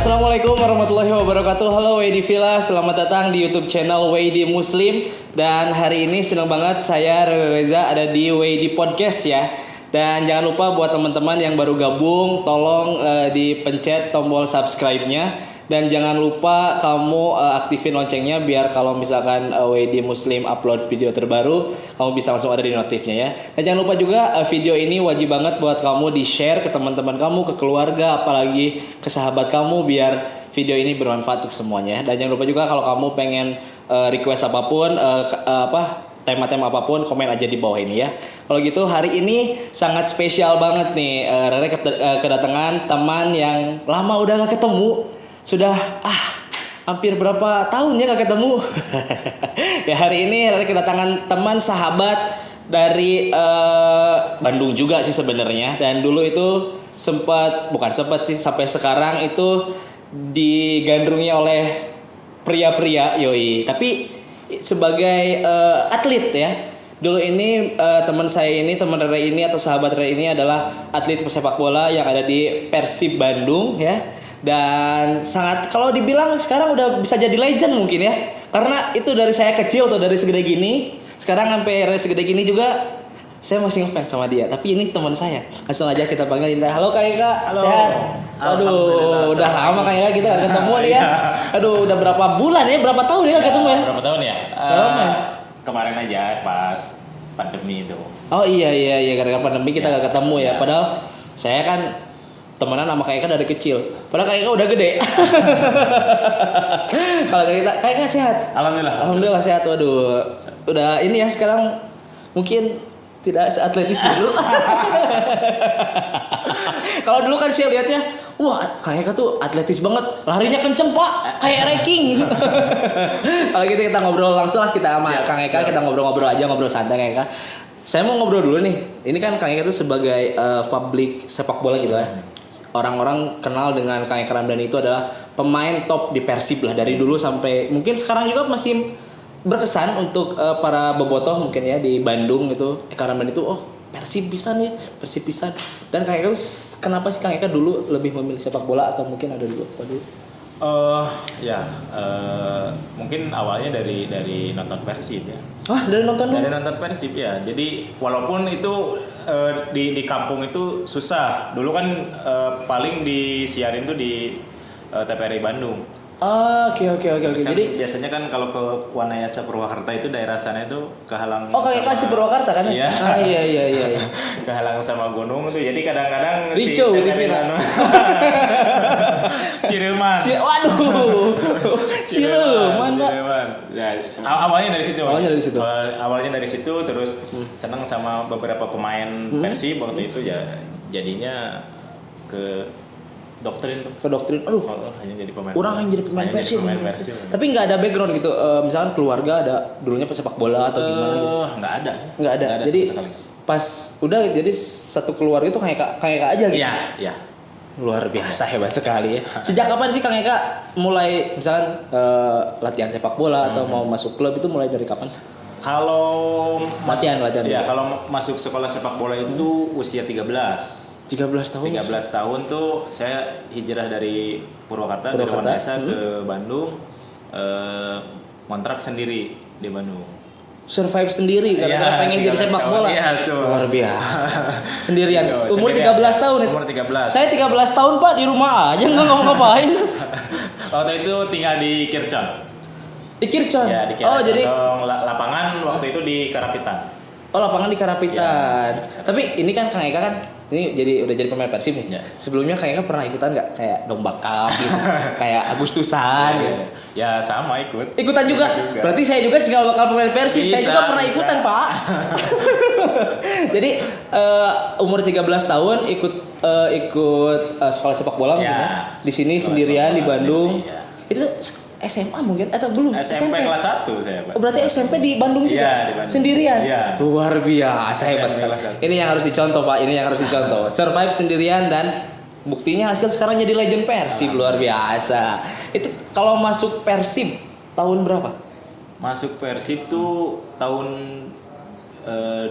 Assalamualaikum warahmatullahi wabarakatuh. Halo WD Villa, selamat datang di YouTube channel WD Muslim. Dan hari ini senang banget saya Reza ada di WD Podcast ya. Dan jangan lupa buat teman-teman yang baru gabung, tolong dipencet tombol subscribe-nya. Dan jangan lupa kamu aktifin loncengnya biar kalau misalkan WD Muslim upload video terbaru, kamu bisa langsung ada di notifnya ya. Dan jangan lupa juga video ini wajib banget buat kamu di-share ke teman-teman kamu, ke keluarga, apalagi ke sahabat kamu biar video ini bermanfaat untuk semuanya. Dan jangan lupa juga kalau kamu pengen request apapun, tema-tema apapun, komen aja di bawah ini ya. Kalau gitu hari ini sangat spesial banget nih. Rere kedatangan teman yang lama udah gak ketemu. Sudah hampir berapa tahun ya gak ketemu. Ya hari ini Rere kedatangan teman sahabat dari Bandung juga sih sebenarnya. Dan dulu itu bukan sempat sih, sampai sekarang itu digandrungi oleh pria-pria yoi. Tapi sebagai atlet ya. Dulu ini teman Rere ini atau sahabat Rere ini adalah atlet pesepak bola yang ada di Persib Bandung ya. Dan sangat, kalau dibilang sekarang udah bisa jadi legend mungkin ya. Karena itu dari saya kecil tuh, dari segede gini, sekarang sampai segede gini juga saya masih ngefans sama dia. Tapi ini teman saya. Langsung aja kita panggil Indra. Halo Kak Eka, halo. Sehat? Aduh, udah lama Kak Eka kita gak ketemu nih ya. Aduh, udah berapa bulan ya? Berapa tahun ya ketemu ya? Berapa tahun ya? Lama ya? Kemarin aja pas pandemi itu. Oh iya gara-gara pandemi kita gak ketemu ya. Padahal saya kan temenan sama Kak Eka dari kecil. Padahal Kak Eka udah gede. Kalau Kak Eka sehat? Alhamdulillah sehat. Waduh. Udah ini ya sekarang mungkin tidak seatletis dulu. Kalau dulu kan saya lihatnya, wah Kak Eka tuh atletis banget, larinya kenceng pak, kayak ranking. Kalau gitu kita ngobrol langsung lah kita sama Kang Eka, kita ngobrol-ngobrol aja, ngobrol santai Kang Eka. Saya mau ngobrol dulu nih. Ini kan Kang Eka tuh sebagai publik sepak bola gitu ya. Orang-orang kenal dengan Kang Eka Ramdhani itu adalah pemain top di Persib lah dari dulu sampai mungkin sekarang juga masih berkesan untuk para bobotoh mungkin ya di Bandung itu. Eka Ramdhani itu Persib pisan ya, Persib pisan. Dan Kang Eka kenapa sih Kang Eka dulu lebih memilih sepak bola atau mungkin ada dulu apa dulu? Mungkin awalnya dari nonton Persib ya. Dari nonton dulu? Dari nonton Persib ya. Jadi walaupun itu di kampung itu susah. Dulu kan paling disiarin tuh di TVRI Bandung. Oke. Jadi biasanya kan kalau ke Wanayasa Purwakarta itu daerah sana itu kehalang. Kayak kasih Purwakarta kan? Iya. Iya. Kehalang sama gunung tuh. Jadi kadang-kadang Rico Cireman. Waduh. Cireman, Pak. Ya, awalnya dari situ. Awalnya dari situ terus senang sama beberapa pemain Persib waktu itu ya jadinya ke doktrin. Hanya jadi pemain. Orang yang jadi pemain Persib. Tapi nggak ada background gitu. Misalkan keluarga ada dulunya pesepak bola atau gimana gitu. Nggak ada sih. Nggak ada. Jadi pas udah jadi satu keluarga itu kayak aja gitu. Iya. Luar biasa, hebat sekali ya. Sejak kapan sih Kang Eka mulai misalkan latihan sepak bola atau mau masuk klub itu mulai dari kapan sih? Kalau latihan. Ya, kalau masuk sekolah sepak bola itu usia 13 tahun. 13 tahun tuh saya hijrah dari Purwakarta. Dari Wanayasa ke Bandung, kontrak sendiri di Bandung. Survive sendiri karena pengen jadi sepak bola. Iya, tuh. Luar biasa. Sendirian. Umur 13 tahun itu. Umur 13. Saya 13 tahun Pak di rumah aja enggak ngapain. Waktu itu tinggal di Kircon. Di Kircon. Ya, di Kircon. Jadi lapangan waktu itu di Karapitan. Lapangan di Karapitan. Ya. Tapi ini kan Kang Eka kan ini udah jadi pemain Persib nih. Ya. Sebelumnya Kang Eka pernah ikutan nggak kayak Domba Cup gitu, kayak Agustusan gitu? Ya sama Ikutan juga. Berarti saya juga jika bakal pemain Persib, saya juga pernah ikutan Pak. Jadi umur 13 tahun ikut sekolah sepak bola mungkin ya. Di sini sendirian di Bandung. Itu SMA mungkin atau belum? SMP kelas 1 saya, Pak. Berarti SMP di Bandung juga? Iya, di Bandung. Sendirian? Iya. Luar biasa, hebat sekali. Ini yang harus dicontoh, Pak. Survive sendirian dan buktinya hasil sekarang jadi legend Persib, luar biasa. Itu kalau masuk Persib tahun berapa? Masuk Persib tuh tahun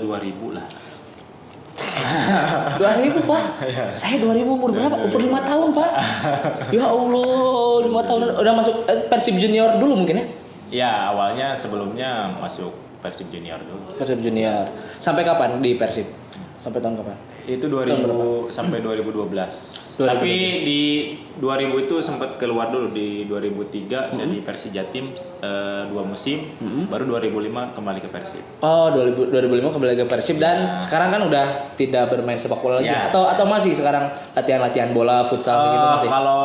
2000 lah. 2000 Pak. Saya 2000 umur berapa? Umur 5 tahun Pak. Ya Allah, 5 tahun udah masuk Persib Junior dulu mungkin ya? Ya awalnya sebelumnya masuk Persib Junior dulu. Persib Junior. Sampai kapan di Persib? Sampai tahun kapan? Itu 2000 sampai 2012. 2012. Tapi di 2000 itu sempat keluar dulu di 2003 saya di Persija Jatim 2 musim, baru 2005 kembali ke Persib. Oh, 2005 kembali ke Persib dan sekarang kan udah tidak bermain sepak bola lagi Ya. atau masih sekarang latihan-latihan bola, futsal gitu masih? Kalau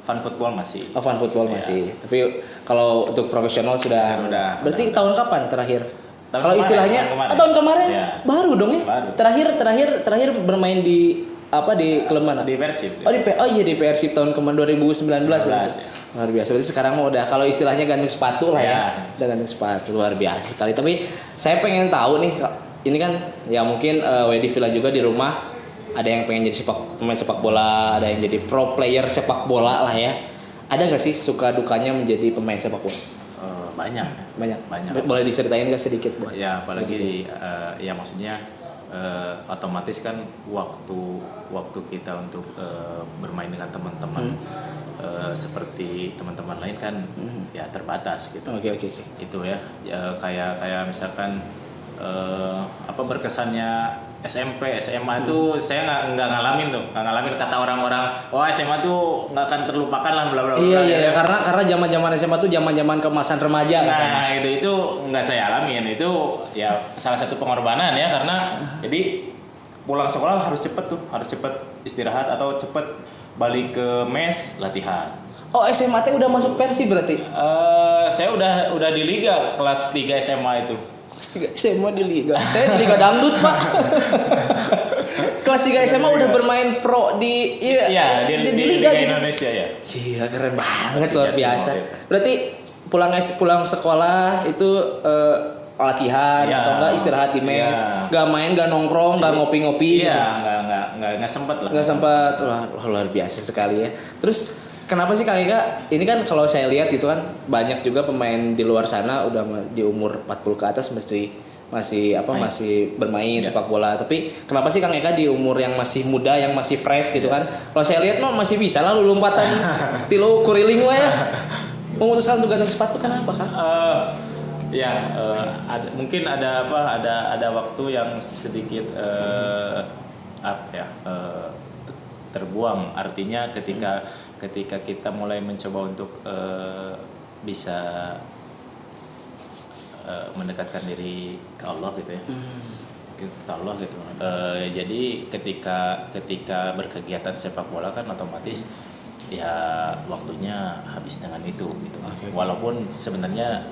fun football masih. Oh, fun football masih. Tapi kalau untuk profesional sudah. Berarti tahun kapan terakhir? Tahun Kalau kemarin, istilahnya tahun kemarin. tahun kemarin Ya. baru dong ya. Baru. Terakhir bermain di di klub mana? Di Persib. Di Persib tahun kemarin 2019 berarti. ya. Luar biasa. Berarti sekarang mah udah kalau istilahnya gantung sepatu lah ya. Ya. Udah gantung sepatu luar biasa sekali. Tapi saya pengen tahu nih, ini kan ya mungkin Wedi Villa juga di rumah ada yang pengen jadi pemain sepak bola, ada yang jadi pro player sepak bola lah ya. Ada nggak sih suka dukanya menjadi pemain sepak bola? Banyak. Banyak. Banyak. Boleh diceritain nggak sedikit, Bu? Ya apalagi ya maksudnya otomatis kan waktu kita untuk bermain dengan teman-teman seperti teman-teman lain kan ya terbatas gitu. Oke. Itu ya kayak misalkan berkesannya SMP, SMA itu saya nggak ngalamin kata orang-orang, SMA tuh nggak akan terlupakan lah bla bla bla. Iya, karena zaman-zaman SMA tuh zaman-zaman kemasan remaja. Nah, itu nggak saya alamin. Itu ya salah satu pengorbanan ya karena jadi pulang sekolah harus cepet istirahat atau cepet balik ke mes latihan. Oh, SMA teh udah masuk Persib berarti? Saya udah di liga kelas 3 SMA itu. Kelas 3 SMA di liga. Saya di liga dangdut, Pak. Kelas 3 SMA udah bermain pro di di liga gitu. Indonesia ya. Gila, keren banget, luar biasa. Berarti pulang sekolah itu latihan atau enggak istirahat di mes, enggak main, enggak nongkrong, enggak ngopi-ngopi. Iya, enggak sempat lah. Enggak sempat. Wah, luar biasa sekali ya. Terus kenapa sih Kang Ika? Ini kan kalau saya lihat gitu kan banyak juga pemain di luar sana udah di umur 40 ke atas masih bermain sepak bola. Tapi kenapa sih Kang Eka di umur yang masih muda, yang masih fresh gitu kan? Kalau saya lihat mah masih bisa lah lompatan tilu kuriling ya. Memutuskan untuk gantung sepatu kenapa Kang? Mungkin ada waktu yang sedikit terbuang. Artinya ketika kita mulai mencoba untuk bisa mendekatkan diri ke Allah gitu ya, ke Allah gitu. Jadi ketika berkegiatan sepak bola kan otomatis ya waktunya habis dengan itu gitu. Walaupun sebenarnya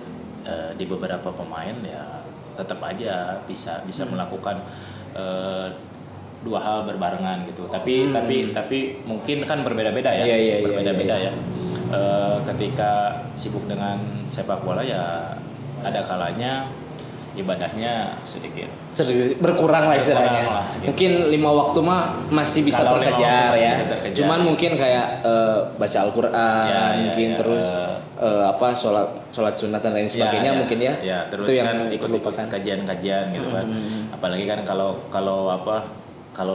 di beberapa pemain ya tetap aja bisa melakukan dua hal berbarengan gitu. Tapi mungkin kan berbeda-beda ya. Berbeda-beda ya. Ketika sibuk dengan sepak bola ya ada kalanya ibadahnya sedikit berkurang lah istilahnya. Gitu. Mungkin 5 waktu mah masih bisa terkejar ya. Cuman mungkin kayak baca Al-Qur'an, mungkin terus sholat sunat dan lain sebagainya mungkin ya. Ya, terus itu kan yang ikut kajian-kajian gitu kan. Apalagi kan kalau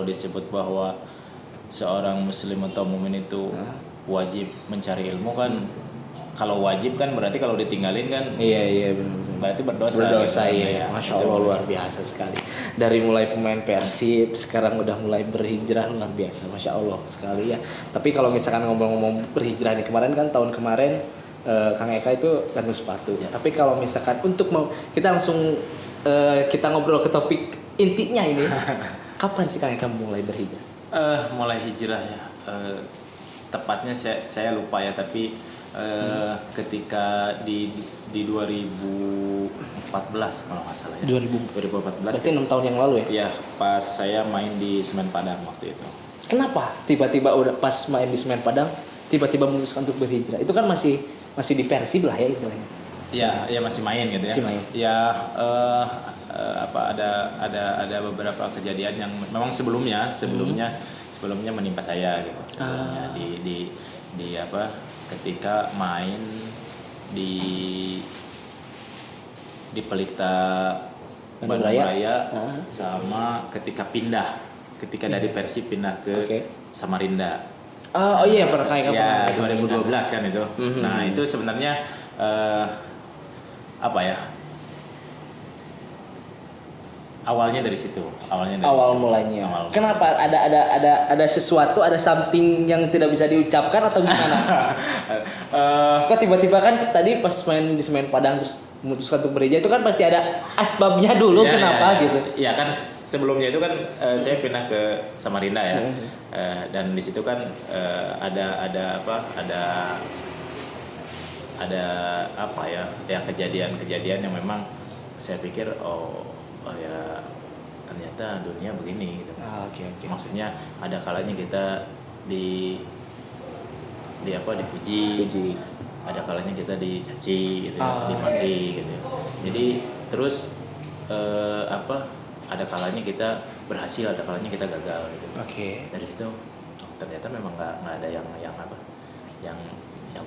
disebut bahwa seorang muslim atau mukmin itu wajib mencari ilmu kan. Kalau wajib kan berarti kalau ditinggalin kan iya benar. Berarti berdosa gitu. Ya. Masya Allah luar biasa sekali. Dari mulai pemain Persib sekarang udah mulai berhijrah luar biasa. Masya Allah sekali ya. Tapi kalau misalkan ngomong-ngomong berhijrah nih kemarin kan tahun kemarin Kang Eka itu gantung sepatu. Tapi kalau misalkan untuk kita langsung kita ngobrol ke topik intinya ini. Kapan sih Kang Eka mulai berhijrah? Mulai hijrah ya. Tepatnya saya lupa ya tapi ketika di 2014 kalau nggak salah ya. 2014. Berarti 6 tahun yang lalu ya? Iya, pas saya main di Semen Padang waktu itu. Kenapa tiba-tiba udah pas main di Semen Padang tiba-tiba memutuskan untuk berhijrah? Itu kan masih di Persib lah ya istilahnya. Iya masih main gitu ya. Masih main. Ya ada beberapa kejadian yang memang sebelumnya menimpa saya gitu. Sebelumnya ketika main di Pelita Bandung Raya sama ketika pindah ketika dari Persib pindah ke Samarinda. Oh iya, pernah kayak ya 2012 kan itu. Nah itu sebenarnya apa ya? Awalnya dari situ. Awal mulanya. Kenapa? Ada sesuatu, ada something yang tidak bisa diucapkan atau gimana? Kok tiba-tiba kan tadi pas main di Semen Padang terus memutuskan untuk bereja itu kan pasti ada asbabnya dulu kenapa gitu? Ya kan sebelumnya itu kan saya pindah ke Samarinda ya. Dan di situ kan ada apa ya kejadian yang memang saya pikir oh ya ternyata dunia begini gitu. Okay. Maksudnya ada kalanya kita dipuji, ada kalanya kita dicaci gitu, dimaki gitu. Jadi terus ada kalanya kita berhasil, ada kalanya kita gagal gitu. Dari situ ternyata memang nggak ada yang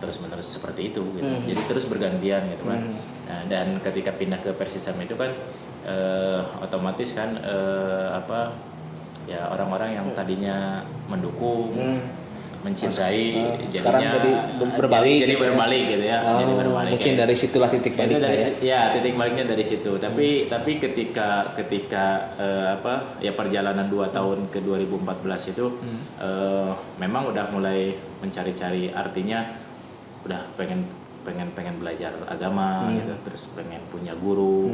terus-menerus seperti itu gitu. Jadi terus bergantian gitu kan. Nah, dan ketika pindah ke Persisam itu kan otomatis kan ya orang-orang yang tadinya mendukung, mencintai, sekarang jadi berbalik gitu ya. Jadi berbalik. Mungkin dari situlah titik baliknya. Titik baliknya dari situ. Tapi ketika perjalanan 2 tahun ke 2014 itu memang udah mulai mencari-cari, artinya udah pengen belajar agama gitu, terus pengen punya guru,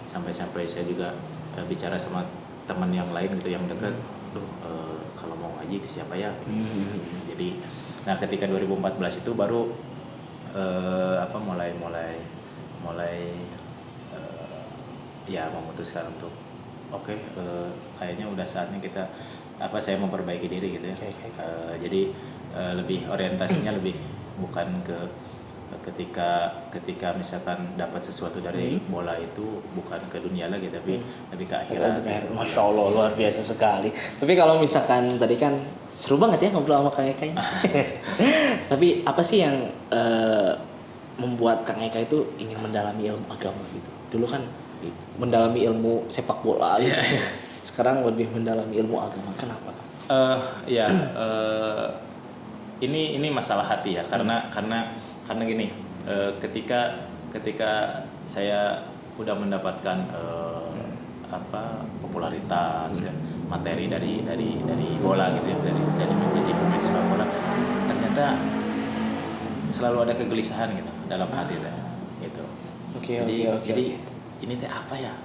sampai saya juga bicara sama teman yang lain gitu yang dekat, kalau mau ngaji ke siapa ya gitu. Jadi nah ketika 2014 itu baru mulai ya memutuskan untuk kayaknya udah saatnya saya memperbaiki diri gitu ya. Jadi lebih orientasinya lebih bukan ke ketika misalkan dapat sesuatu dari bola itu bukan ke dunia lagi tapi lebih ke akhirat. Masya Allah, luar biasa sekali. Tapi kalau misalkan tadi kan seru banget ya ngobrol sama Kang Eka. Tapi apa sih yang membuat Kang Eka itu ingin mendalami ilmu agama gitu? Dulu kan mendalami ilmu sepak bola gitu. Sekarang lebih mendalami ilmu agama. Kenapa? Ini masalah hati ya, karena gini, ketika saya udah mendapatkan popularitas ya, materi dari bola gitu ya, dari menjadi pemain sepak bola, ternyata selalu ada kegelisahan gitu dalam hati saya gitu. Jadi ini teh apa ya?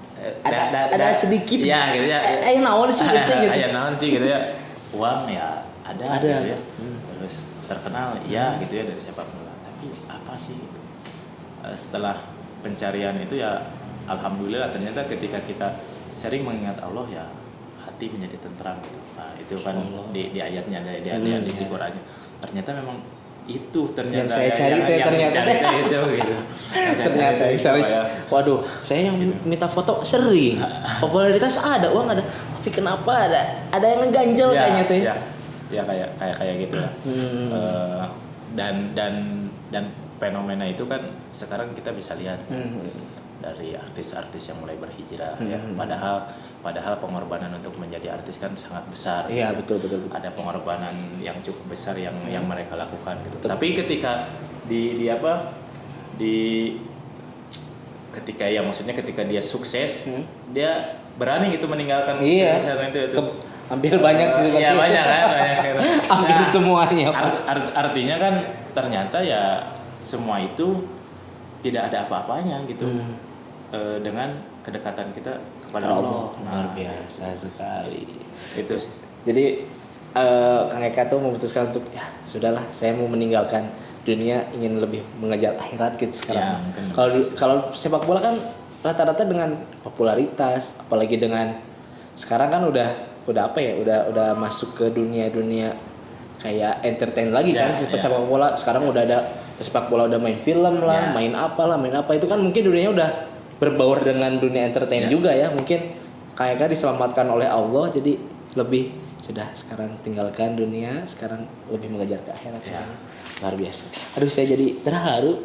Ada sedikit ya gitu ya. Naon sih gitu. Naon sih gitu ya. Uang ya ada. Gitu ya. Terus terkenal gitu ya dari sepak bola. Tapi apa sih? Setelah pencarian itu ya alhamdulillah ternyata ketika kita sering mengingat Allah ya hati menjadi tentram gitu. Nah, itu kan di ayatnya di Qur'annya. Ternyata memang itu ternyata yang saya cari ternyata itu gitu. Ternyata waduh, saya yang minta foto sering. Popularitas ada, uang ada. Tapi kenapa ada yang ngeganjel kayaknya tuh ya. Ya kayak gitu ya. Dan fenomena itu kan sekarang kita bisa lihat dari artis-artis yang mulai berhijrah ya. Padahal pengorbanan untuk menjadi artis kan sangat besar. Iya, ya. betul. Ada pengorbanan yang cukup besar yang mereka lakukan gitu. Tapi ketika ketika dia sukses, dia berani gitu meninggalkan kesehatan itu. Hampir banyak sih seperti itu. Iya, banyak kan. Hampir semuanya. Artinya kan ternyata ya semua itu tidak ada apa-apanya gitu. Dengan kedekatan kita kepada Allah. Luar biasa sekali. Itu sih. Jadi Kang Eka tuh memutuskan untuk ya sudahlah, saya mau meninggalkan dunia, ingin lebih mengejar akhirat gitu sekarang. Kalau sepak bola kan rata-rata dengan popularitas, apalagi dengan sekarang kan udah masuk ke dunia kayak entertain lagi kan sepak bola. Sekarang udah ada sepak bola, udah main film lah, main apa itu kan mungkin dunianya udah berbaur dengan dunia entertain juga ya. Mungkin kayak diselamatkan oleh Allah, jadi lebih sudah sekarang tinggalkan dunia, sekarang lebih mengejar ke akhirat. Luar biasa. Aduh, saya jadi terharu.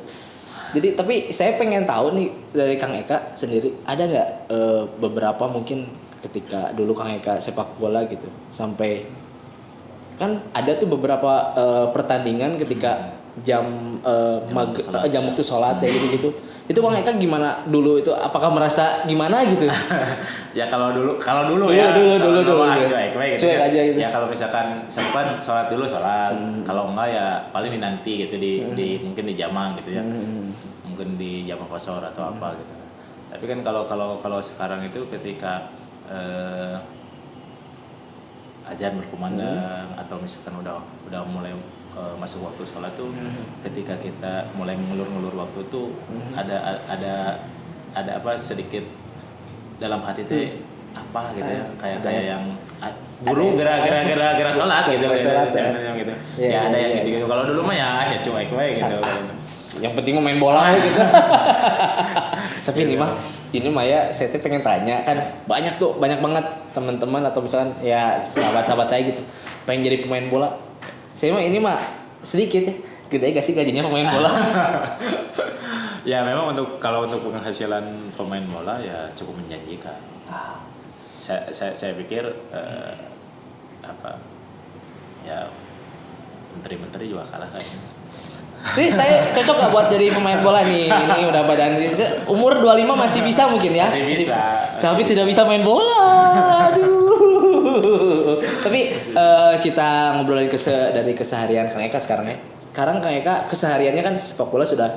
Jadi tapi saya pengen tahu nih dari Kang Eka sendiri, ada nggak beberapa mungkin ketika dulu Kang Eka sepak bola gitu sampai kan ada tuh beberapa pertandingan ketika jam waktu sholat ya gitu. Itu Kang Eka gimana dulu itu? Apakah merasa gimana gitu? Ya kalau dulu Dulu ya gitu. Cuek aja gitu. Ya kalau misalkan sempat sholat dulu sholat, kalau enggak ya paling nanti gitu di mungkin di jamang gitu ya, mungkin di jamang kosor atau apa gitu. Tapi kan kalau sekarang itu ketika azan berkumandang atau misalkan udah mulai masuk waktu sholat tuh, ketika kita mulai mengulur-ngulur waktu tuh ada apa sedikit dalam hati teh apa gitu ya, kayak yang buru gara sholat gitu sebenarnya gitu. Ya ada yang gitu. Kalau dulu mah ya cuek gitu. Yang penting main bola gitu. Tapi ini mah ya saya tuh pengen tanya kan banyak banget teman-teman atau misalkan ya sahabat-sahabat saya gitu pengen jadi pemain bola. Saya mah ini mah sedikit ya. Gede gak sih gajinya pemain bola? Ya memang kalau untuk penghasilan pemain bola ya cukup menjanjikan. Saya pikir ya menteri-menteri juga kalah kayaknya. Jadi saya cocok gak buat jadi pemain bola nih? Ini udah badan umur 25 masih bisa mungkin ya? Masih bisa. Tapi tidak bisa main bola. Aduh. Tapi kita ngobrolin dari keseharian Kang Eka sekarang ya. Sekarang Kang Eka kesehariannya kan sepak bola sudah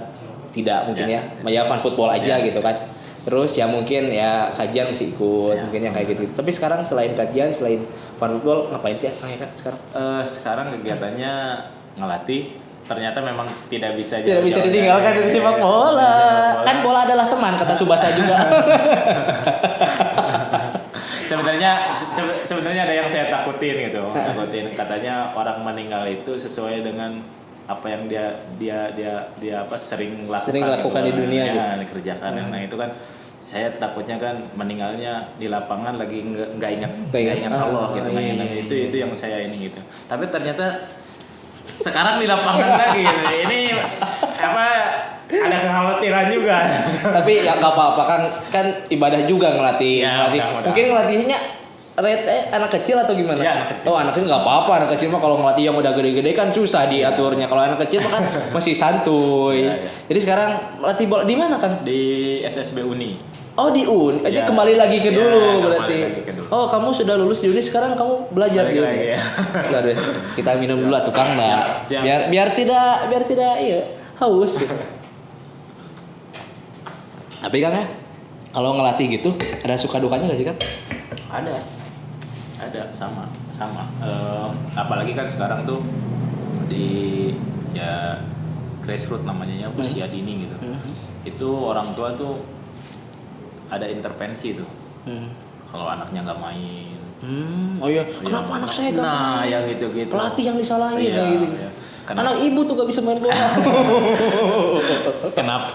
tidak mungkin ya fun football aja gitu kan. Terus ya mungkin ya kajian masih ikut mungkin yang kayak gitu. Tapi sekarang selain kajian, selain fun football ngapain sih ya Kang Eka sekarang? Sekarang kegiatannya ngelatih. Ternyata memang tidak bisa ditinggalkan dari sepak bola. Kan bola adalah teman kata Subasa juga. Sebenarnya ada yang saya takutin gitu. Katanya orang meninggal itu sesuai dengan apa yang dia sering lakukan di dunia ya, gitu. Dikerjakan. Nah itu kan saya takutnya kan meninggalnya di lapangan lagi nggak ingat Allah gitu. Itu yang saya ini gitu. Tapi ternyata sekarang di lapangan lagi gitu. Ini ada kekhawatiran juga. Tapi ya nggak apa-apa kan ibadah juga ngelatih. Mungkin ngelatihnya anak kecil atau gimana? Ya, anak kecil. Oh anak kecil nggak apa-apa, anak kecil mah kalau ngelatih yang udah gede-gede kan susah diaturnya. Kalau anak kecil mah kan masih santuy. Ya. Jadi sekarang latih bola di mana kan? Di SSB Uni. Oh di UN, aja kembali lagi ke dulu berarti. Oh kamu sudah lulus di Uni, sekarang kamu belajar di Uni. Kita minum dulu tukang Mbak. Biar tidak haus. Tapi Kang ya, kalau ngelatih gitu ada suka dukanya nggak sih Kang? Ada sama. Apalagi kan sekarang tuh di grassroots namanya usia dini gitu. Itu orang tua tuh ada intervensi tuh. Kalau anaknya nggak main. Oh iya. Kenapa anak saya nggak main? Nah, yang gitu-gitu. Pelatih yang disalahin kayak gitu. Iya. Anak ibu tuh nggak bisa main bola.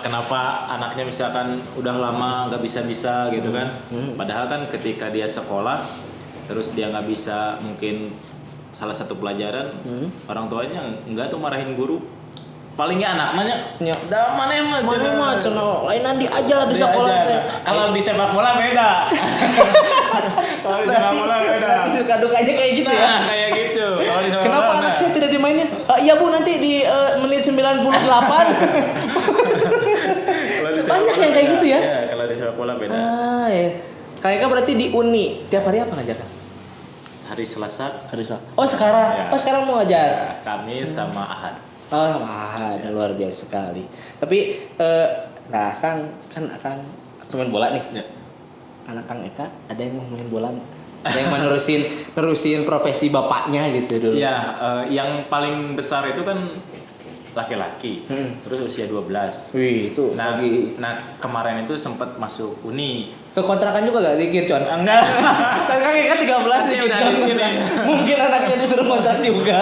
Kenapa anaknya misalkan udah lama nggak bisa gitu kan? Padahal kan ketika dia sekolah, terus dia nggak bisa mungkin salah satu pelajaran, orang tuanya nggak tuh marahin guru. Palingnya anaknya dah mana mah sono lainan diajar di sekolah teh. Kalau di sepak bola beda. Kalau di sepak bola beda. Berarti suka dukanya kayak gitu ya. Nah, kayak gitu. Kalau di sepak kenapa bola anak saya tidak dimainin? Iya Bu, nanti di menit 98. Banyak yang kayak gitu ya. Iya, kalau di sepak bola beda. Ya. Kayaknya berarti di Uni tiap hari apa ngajar? Hari Selasa. Oh sekarang. Oh sekarang mau ngajar. Kamis sama Ahad. Oh, luar biasa sekali. Tapi nah kan main bola nih. Ya. Anak Kang Eka ada yang mau main bola? Ada yang nerusin profesi bapaknya gitu dulu. Iya, yang paling besar itu kan laki-laki. Terus usia 12. Wih, itu lagi. Nah, kemarin itu sempat masuk Uni. Ke kontrakan juga gak di Kircon? Enggak. Kan Kang Eka 13 di Kircon. Mungkin anaknya disuruh kontrak juga.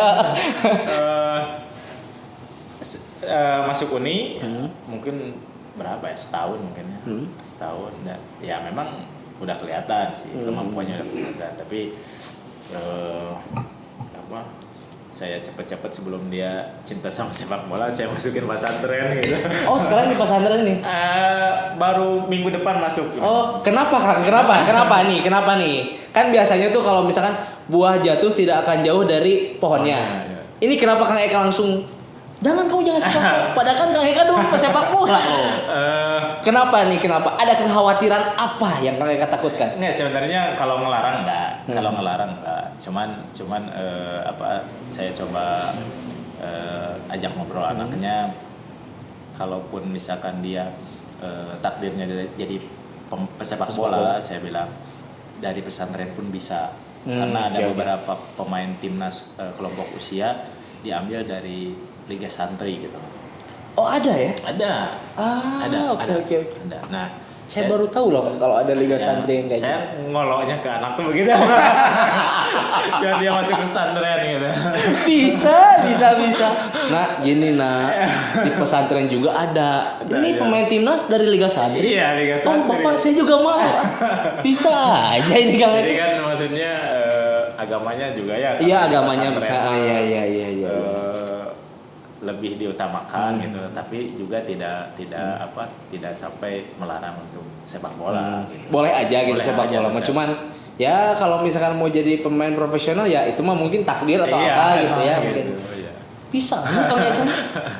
Masuk Uni mungkin berapa ya, setahun mungkin ya, setahun ya memang udah kelihatan sih kemampuannya udah kelihatan, tapi saya cepet-cepet sebelum dia cinta sama sepak bola, saya masukin pesantren gitu. Oh, sekarang di pesantren nih. Baru minggu depan masuk. Oh, kenapa Kang? Kenapa nih? Kan biasanya tuh kalau misalkan buah jatuh tidak akan jauh dari pohonnya. Ya. Ini kenapa Kang Eka langsung jangan sepak bola? Padahal kan Kang Eka dulu pesepak bola. Kenapa nih? Ada kekhawatiran apa yang Kang Eka takutkan? Nggak, sebenarnya kalau ngelarang enggak. Cuman saya coba ajak ngobrol anaknya, kalaupun misalkan dia takdirnya jadi pesepak bola, saya bilang dari pesantren pun bisa. Karena ada beberapa pemain timnas kelompok usia diambil dari Liga Santri gitu. Oh, ada ya? Ada. Oke. Ada. Nah, saya baru tahu loh kalau ada Liga Santri yang kayak saya gitu. ngoloknya ke anak tuh begitu. Biar dia masuk ke pesantren gitu. Bisa. Nah, gini di pesantren juga ada. Ini pemain timnas dari Liga Santri. Iya, Liga Santri. Oh, Bapak saya juga mau. Bisa aja ini Kang. Jadi kan maksudnya agamanya juga ya. Iya, agamanya bisa. Iya. Lebih diutamakan gitu, tapi juga tidak sampai melarang untuk sepak bola. Gitu. Boleh aja gitu Boleh sepak aja, bola. Cuman ya kalau misalkan mau jadi pemain profesional ya itu mah mungkin takdir atau apa gitu ya mungkin. Iya. Bisa kalau kan.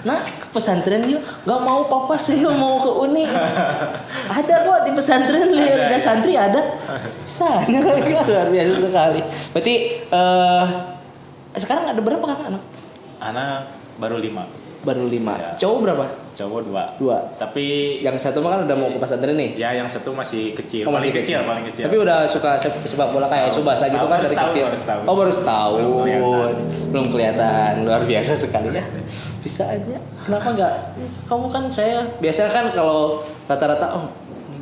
Nah, ke pesantren yuk. Gak mau papa sih mau ke Uni. Ada kok di pesantren Liga Santri ada. Bisa. Luar biasa sekali. Berarti sekarang ada berapa Kak anak? Anak baru 5. Baru 5. Ya. Cowok berapa? Cowok 2. 2. Tapi yang satu mah kan udah mau ke pesantren nih. ya yang satu masih kecil. Oh, paling masih kecil. Tapi udah suka sepak bola kayak Subasa gitu kan dari kecil. Baru setahun. Belum kelihatan. Luar biasa sekali ya. Bisa aja. Kenapa enggak? Kamu kan saya biasa kan kalau rata-rata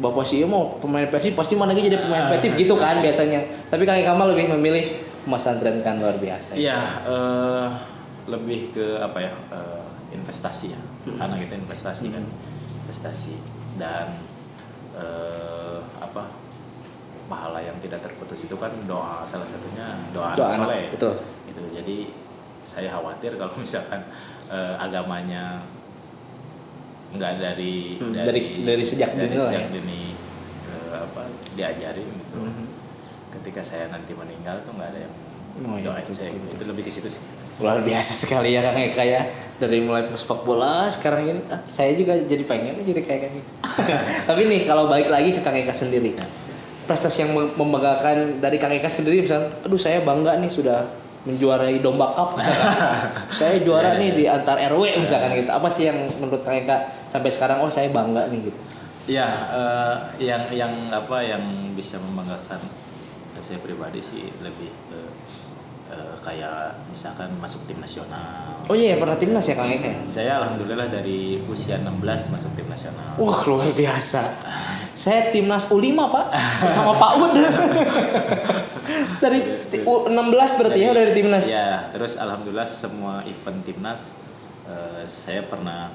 Bapak sih mau pemain Persib pasti mana lagi jadi pemain Persib gitu kan biasanya. Tapi Kang Kamal lebih memilih pesantren kan luar biasa. Iya, lebih ke investasi ya. Anak itu investasi kan. Investasi dan pahala yang tidak terputus itu kan doa, salah satunya doa soleh. Betul. Itu jadi saya khawatir kalau misalkan agamanya nggak dari sejak dini diajarin gitu. Ketika saya nanti meninggal tuh nggak ada yang doain saya gitu. Itu lebih ke situ sih. Luar biasa sekali ya Kang Eka ya. Dari mulai sepak bola sekarang ini saya juga jadi pengen jadi kayak gini. Tapi nih kalau balik lagi ke Kang Eka sendiri. Prestasi yang membanggakan dari Kang Eka sendiri misalnya, aduh saya bangga nih sudah menjuarai domba cup misalkan. Saya juara nih di antar RW misalkan gitu. Apa sih yang menurut Kang Eka sampai sekarang saya bangga nih gitu. Ya, yang bisa membanggakan saya pribadi sih lebih ke kayak misalkan masuk tim nasional. Oh iya, pernah timnas ya Kang Eka? Saya alhamdulillah dari usia 16 masuk tim nasional. Wah, luar biasa. Saya timnas U5 Pak, bersama Pak Ud. Dari U16 berarti ya udah di timnas. Ya, terus alhamdulillah semua event timnas saya pernah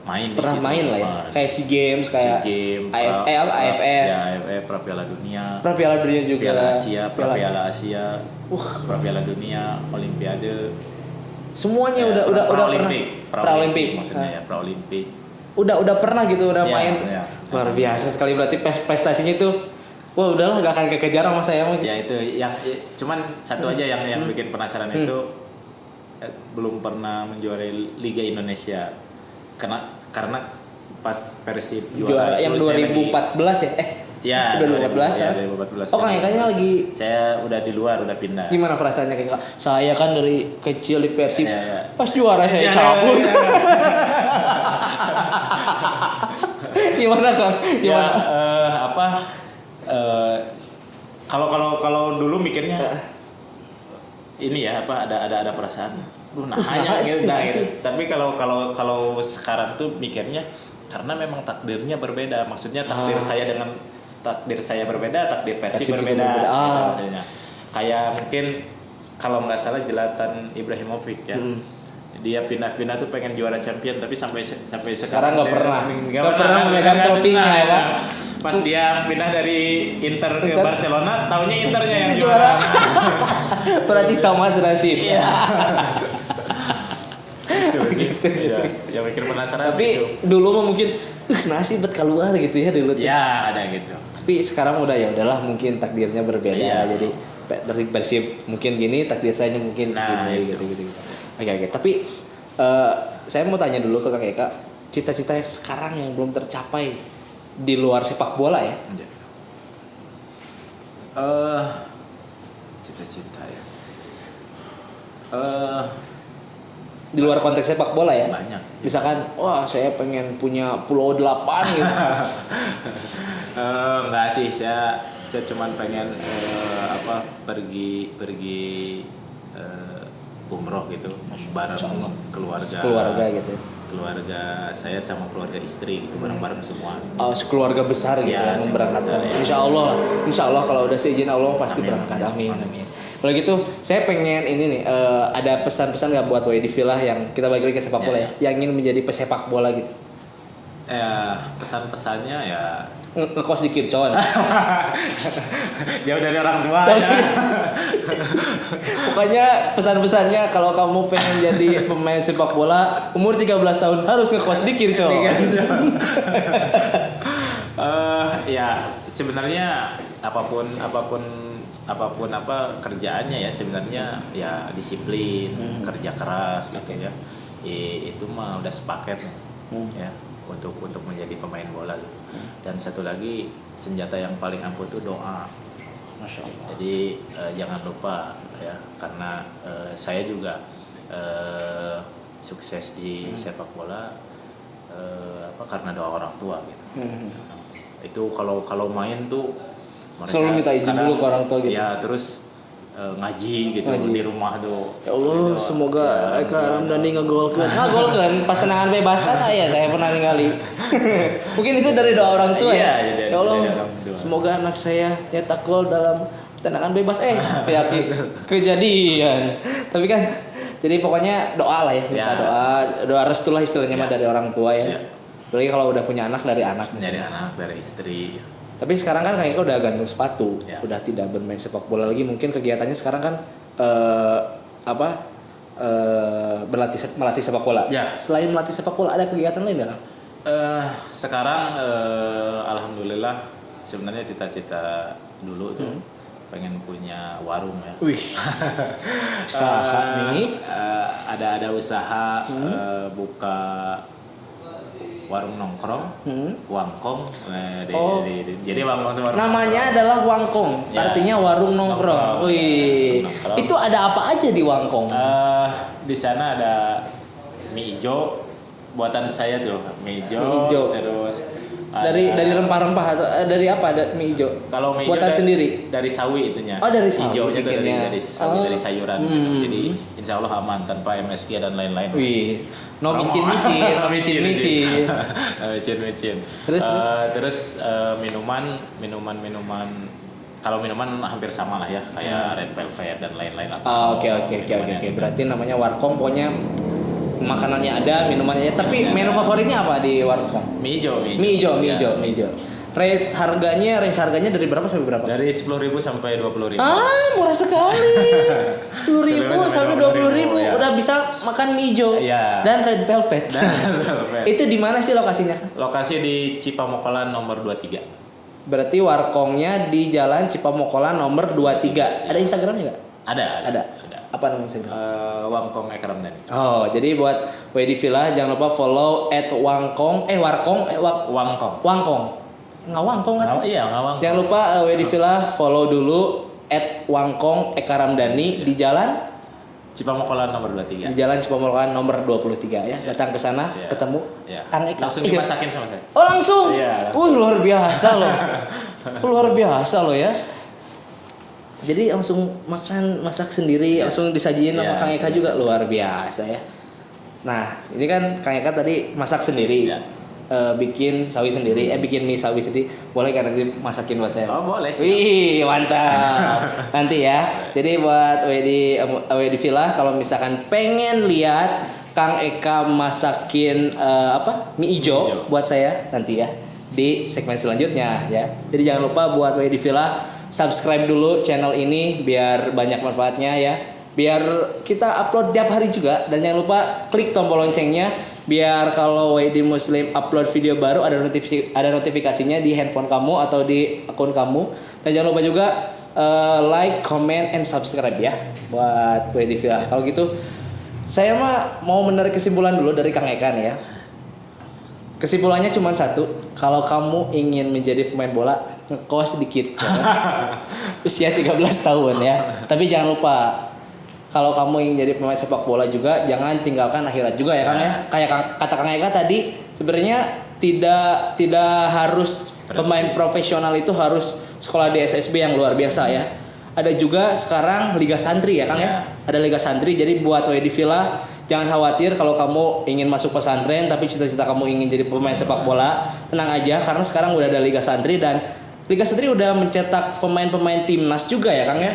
main Pernah di situ. main lah ya. Kayak SEA Games, kayak AFF. Ya, AFF, Pra Piala Dunia. Pra Piala Dunia juga. Piala Asia, Pra Piala Asia. Pra Piala Dunia, Olimpiade. Semuanya udah pernah. Pra-Olimpik maksudnya ya, Pra-Olimpik. Udah pernah gitu main. Ya. Luar biasa sekali berarti prestasinya itu. Wah, udahlah gak akan kekejar sama saya. Ya itu yang cuman satu aja yang bikin penasaran itu belum pernah menjuarai Liga Indonesia. Karena pas Persib juara yang 2014 ya? Ya, 2014 ya? 2014. Oh, Kang Eka lagi. Saya udah di luar, udah pindah. Gimana perasaannya Kak? Saya kan dari kecil di Persib. Ya. Pas juara saya cabut. Gimana Kang? Gimana? Kalau dulu mikirnya ini ya ada perasaan. Hanya gitu. Tapi kalau sekarang tuh mikirnya karena memang takdirnya berbeda. Maksudnya takdir saya berbeda, takdir Persib berbeda. Gitu maksudnya. Kayak mungkin kalau nggak salah Zlatan Ibrahimovic ya. Dia pindah-pindah tuh pengen juara champion tapi sampai sekarang nggak pernah memegang trofinya ya Pak. Pas dia pindah dari Inter ke Barcelona, taunya Internya yang juara. juara. Berarti sama senasib. Iya. Gitu. Ya bikin penasaran. Tapi gitu. dulu mah mungkin nasib bet keluar gitu ya dulu. Ya ada gitu. Tapi sekarang udah ya udahlah, mungkin takdirnya berbeda. Iya. Jadi dari Persib mungkin gini, takdir saya mungkin gini itu. gitu. Oke. Tapi saya mau tanya dulu ke Kang Eka, cita-citanya sekarang yang belum tercapai di luar sepak bola ya? Cita-cita ya. Di luar konteks sepak bola ya? Banyak. Misalkan, wah saya pengen punya Pulau 8 gitu. Enggak sih, saya cuma pengen pergi umroh gitu bareng Keluarga gitu. keluarga saya sama keluarga istri gitu bareng-bareng semua gitu. Oh, sekeluarga besar gitu Ya, yang memberangkatkan. besar, ya. Insya Allah kalau udah seizin Allah pasti Amin. berangkat. Amin. Kalau gitu, saya pengen ini nih, ada pesan-pesan nggak buat WD Villa yang kita balik lagi ke sepak bola ya, yang ingin menjadi pesepak bola gitu. Pesan-pesannya ya Ngekos di Kircon. jauh dari orang tua ya. Pokoknya pesan-pesannya kalau kamu pengen jadi pemain sepak bola umur 13 tahun harus ngekos di Kircon. Ya sebenarnya apapun kerjaannya ya sebenarnya ya disiplin, kerja keras gitu ya. Itu mah udah sepaket ya untuk menjadi pemain bola gitu. Dan satu lagi senjata yang paling ampuh itu doa. Masya Allah. Jadi jangan lupa ya karena saya juga sukses di sepak bola karena doa orang tua gitu. Itu kalau main tuh mereka Selalu minta izin dulu ke orang tua gitu. Ya terus ngaji gitu di rumah tuh. Ya Allah, semoga Eka Ramdhani ngegolkeun pas tenangan bebas kan ya saya pernah ningali. Mungkin itu dari doa orang tua ya. Iya, Ya Allah, dari orang tua. semoga anak saya nyetak gol dalam tenangan bebas yakin kejadian. Tapi kan jadi pokoknya doa lah ya, minta doa restu lah istilahnya mah dari orang tua ya. Apalagi kalau udah punya anak dari anak. Dari istri. Tapi sekarang kan kayaknya udah gantung sepatu, udah tidak bermain sepak bola lagi. Mungkin kegiatannya sekarang kan melatih sepak bola. Ya. Selain melatih sepak bola ada kegiatan lain nggak? Sekarang alhamdulillah sebenarnya cita-cita dulu tuh pengen punya warung ya. Wih, usaha nih. Ada usaha buka warung nongkrong, wangkong. Jadi wangkong itu warung Namanya nongkrong. adalah Wangkong, Ya. artinya warung nongkrong. Wih, Nongkrong. itu ada apa aja di Wangkong? Di sana ada mie hijau buatan saya tuh, mie Mie hijau. hijau, terus Dari rempah-rempah atau dari apa ada mie hijau? kalau mie buatan hijau sendiri. dari sawi itunya. Oh, dari sawi Hijaunya tuh bikinnya. dari sawi, dari sayuran gitu. Jadi insya Allah aman tanpa MSG dan lain-lain. Wih, no Promo. micin. Micin. Terus minuman kalau minuman hampir sama lah ya kayak Red Velvet dan lain-lain lah. Oke. Berarti namanya Warkong, pokoknya makanannya ada, minumannya ada. Tapi menu favoritnya apa di Warkong? Mie hijau. Mie hijau. Range harganya dari berapa sampai berapa? Dari 10.000 sampai 20.000. Murah sekali. 10.000 sampai 20.000 ya. udah bisa makan mie hijau Iya. dan Red Velvet. Velvet. Itu di mana sih lokasinya? Lokasi di Cipamokolan nomor 23. Berarti Warkongnya di Jalan Cipamokolan nomor 23. Ada Instagramnya nggak? Ada. Apa nama Instagram? Wangkong Eka Ramdhani. Oh, jadi buat WD Villa jangan lupa follow @wangkong Wangkong. Nggak Wangkong kan? Iya, Wangkong. Jangan lupa WD Villa follow dulu @wangkong Eka Ramdhani di Jalan Cipamokolan nomor 23. di Jalan Cipamokolan nomor 23 ya. Datang ke sana, Iya. ketemu Iya. Kang Eka. Langsung dimasakin sama saya. Oh, langsung. Iya. Luar biasa loh. Luar biasa loh ya. Jadi langsung masak sendiri, langsung disajiin sama Iya, Kang Eka juga, luar biasa ya. Nah, ini kan Kang Eka tadi masak sendiri. Iya. Bikin sawi sendiri, bikin mie sawi sendiri. Boleh kan nanti masakin buat saya? Oh, boleh sih. Wih, mantap. Nanti ya. Jadi buat WD Villa kalau misalkan pengen lihat Kang Eka masakin mie hijau buat saya nanti ya. di segmen selanjutnya ya. Jadi jangan lupa buat WD Villa subscribe dulu channel ini biar banyak manfaatnya ya. Biar kita upload tiap hari juga, dan jangan lupa klik tombol loncengnya biar kalau WD Muslim upload video baru ada notifikasinya di handphone kamu atau di akun kamu. Dan jangan lupa juga like, comment, and subscribe ya buat WD Villa. Kalau gitu saya mah mau menarik kesimpulan dulu dari Kang Eka nih ya. Kesimpulannya cuma satu, kalau kamu ingin menjadi pemain bola, ngekos dikit. Usia 13 tahun ya. Tapi jangan lupa, kalau kamu ingin jadi pemain sepak bola juga, jangan tinggalkan akhirat juga ya Kang ya. Kayak kata Kang Eka tadi, sebenarnya tidak harus pemain profesional itu harus sekolah di SSB yang luar biasa ya. Ada juga sekarang Liga Santri ya Kang ya. Ada Liga Santri, jadi buat WD Villa jangan khawatir kalau kamu ingin masuk pesantren tapi cita-cita kamu ingin jadi pemain sepak bola, tenang aja karena sekarang udah ada Liga Santri, dan Liga Santri udah mencetak pemain-pemain timnas juga ya Kang ya.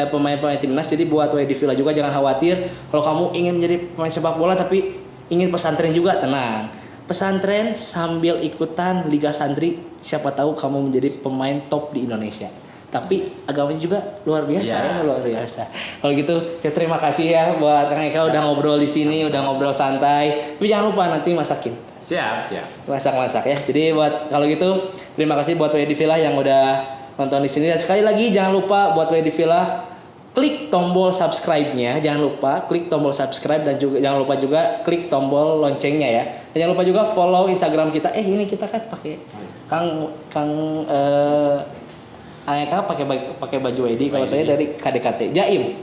Pemain-pemain timnas, jadi buat WD Villa juga jangan khawatir kalau kamu ingin menjadi pemain sepak bola tapi ingin pesantren juga, tenang. Pesantren sambil ikutan Liga Santri, siapa tahu kamu menjadi pemain top di Indonesia. Tapi agamanya juga luar biasa ya, luar biasa. Kalau gitu ya terima kasih ya buat Kang Eka udah ngobrol di sini, udah ngobrol santai. Tapi jangan lupa nanti masakin. Siap. Masak ya. Jadi buat kalau gitu terima kasih buat WD Villa yang udah nonton di sini, dan sekali lagi jangan lupa buat WD Villa klik tombol subscribe-nya, jangan lupa klik tombol subscribe, dan juga jangan lupa juga klik tombol loncengnya ya. Dan jangan lupa juga follow Instagram kita. Ini kita kan pakai Kang Eka pakai baju WD, kalau saya dari KDKT Jaim,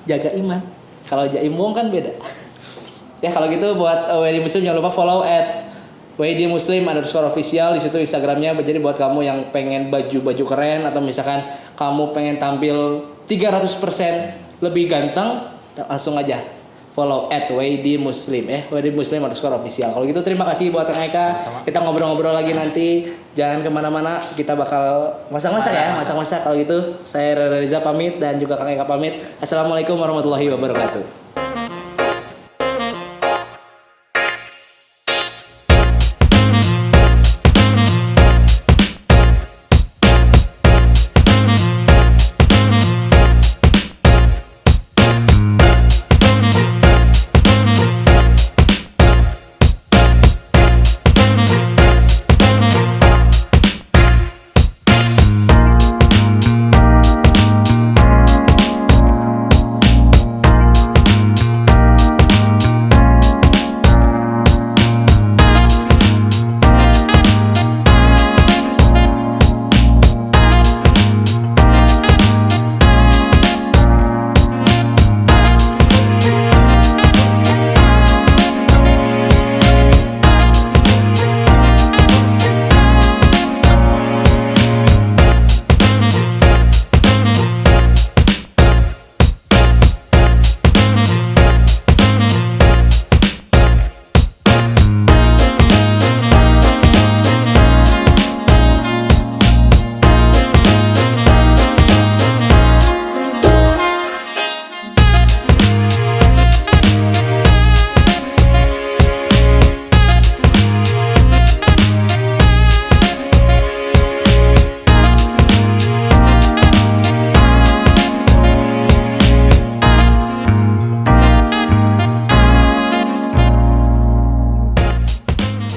jaga iman. Kalau Jaim Wong kan beda. Ya kalau gitu buat WD Muslim jangan lupa follow @WD Muslim _official di situ Instagramnya. Jadi buat kamu yang pengen baju keren atau misalkan kamu pengen tampil 300% lebih ganteng, langsung aja follow @WD Muslim WD Muslim _official. Kalau gitu terima kasih buat Kang Eka. Kita ngobrol-ngobrol lagi nanti. Jangan kemana-mana, kita bakal masak-masak ya. Masak-masak. Kalau gitu saya Reza pamit dan juga Kang Eka pamit. Assalamualaikum warahmatullahi wabarakatuh.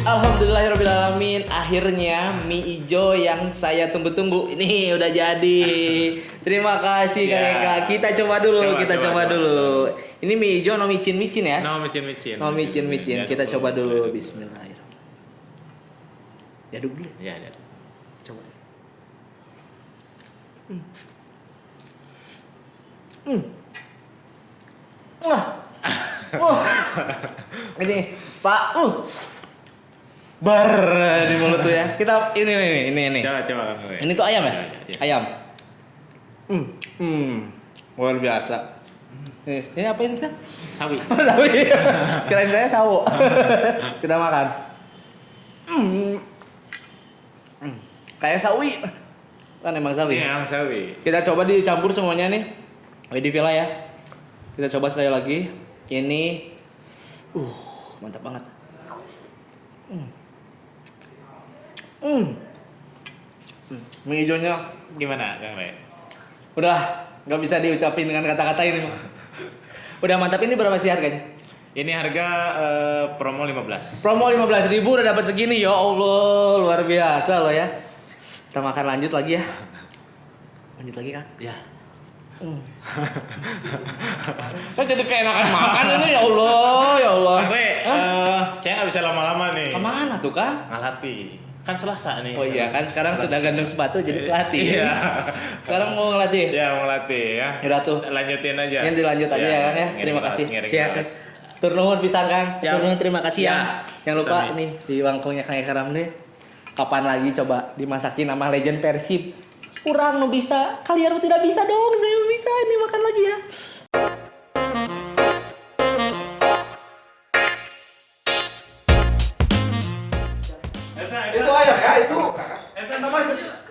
Alhamdulillahirrahmanirrahim. Akhirnya mie ijo yang saya tunggu-tunggu ini udah jadi. Terima kasih Kang Eka. Kita coba dulu. Ini mie ijo no micin-micin ya? No micin-micin. Kita coba dulu. Bismillahirrahmanirrahim. Diaduk dulu. Ya. Coba. Ini Pak. Bar di mulut tuh ya. Kita ini. Coba. Ini tuh ayam ya? Ya. Ayam. Luar biasa. Ini apa ini kan? Sawi. Sawi. Kirain saya sawo. Kita makan. Kayak sawi. Kan emang sawi. Iya, sawi. Kita coba dicampur semuanya nih. WD Villa ya. Kita coba sekali lagi. Ini mantap banget. Mie hijaunya Gimana, Kang Re? udah nggak bisa diucapin dengan kata-kata ini. Udah mantap. Ini berapa sih harganya? Ini harga promo 15. Promo 15.000 udah dapat segini, ya Allah, luar biasa loh ya. Kita makan lanjut lagi ya. Lanjut lagi kan? Ya. Saya jadi keenakan makan ini, ya Allah, ya Allah. Kang Re, saya nggak bisa lama-lama nih. Kemana tuh kan? Ngelatih. Kan Selasa nih. Oh iya kan sekarang sudah gandeng sepatu jadi pelatih. Iya. Sekarang mau ngelatih. Ya, mau latih ya. Yaudah tuh. Lanjutin aja. Yang dilanjut aja ya kan ya. Terima kasih. Siap. Tur nuhun pisan kan. Siap. Tur nuhun terima kasih ya. Ya. Jangan lupa Sami. nih di wangkungnya Kang Ekram nih. Kapan lagi coba dimasakin sama legend Persib? Kurang nu bisa. Kalian tidak bisa dong. Saya bisa ini makan lagi ya. Itu ayo ya itu. Eta mah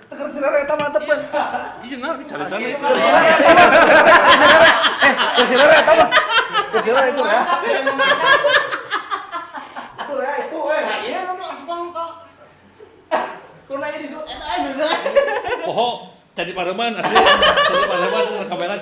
teker silere eta mah tepen. Iya nah caritan itu. Teker silere eta mah. Teker silere itu ya. Itu ya itu Iya nu asbang kok. Kuna ini disebut eta aja. Oh, cari pareman asli. Cari pareman kamera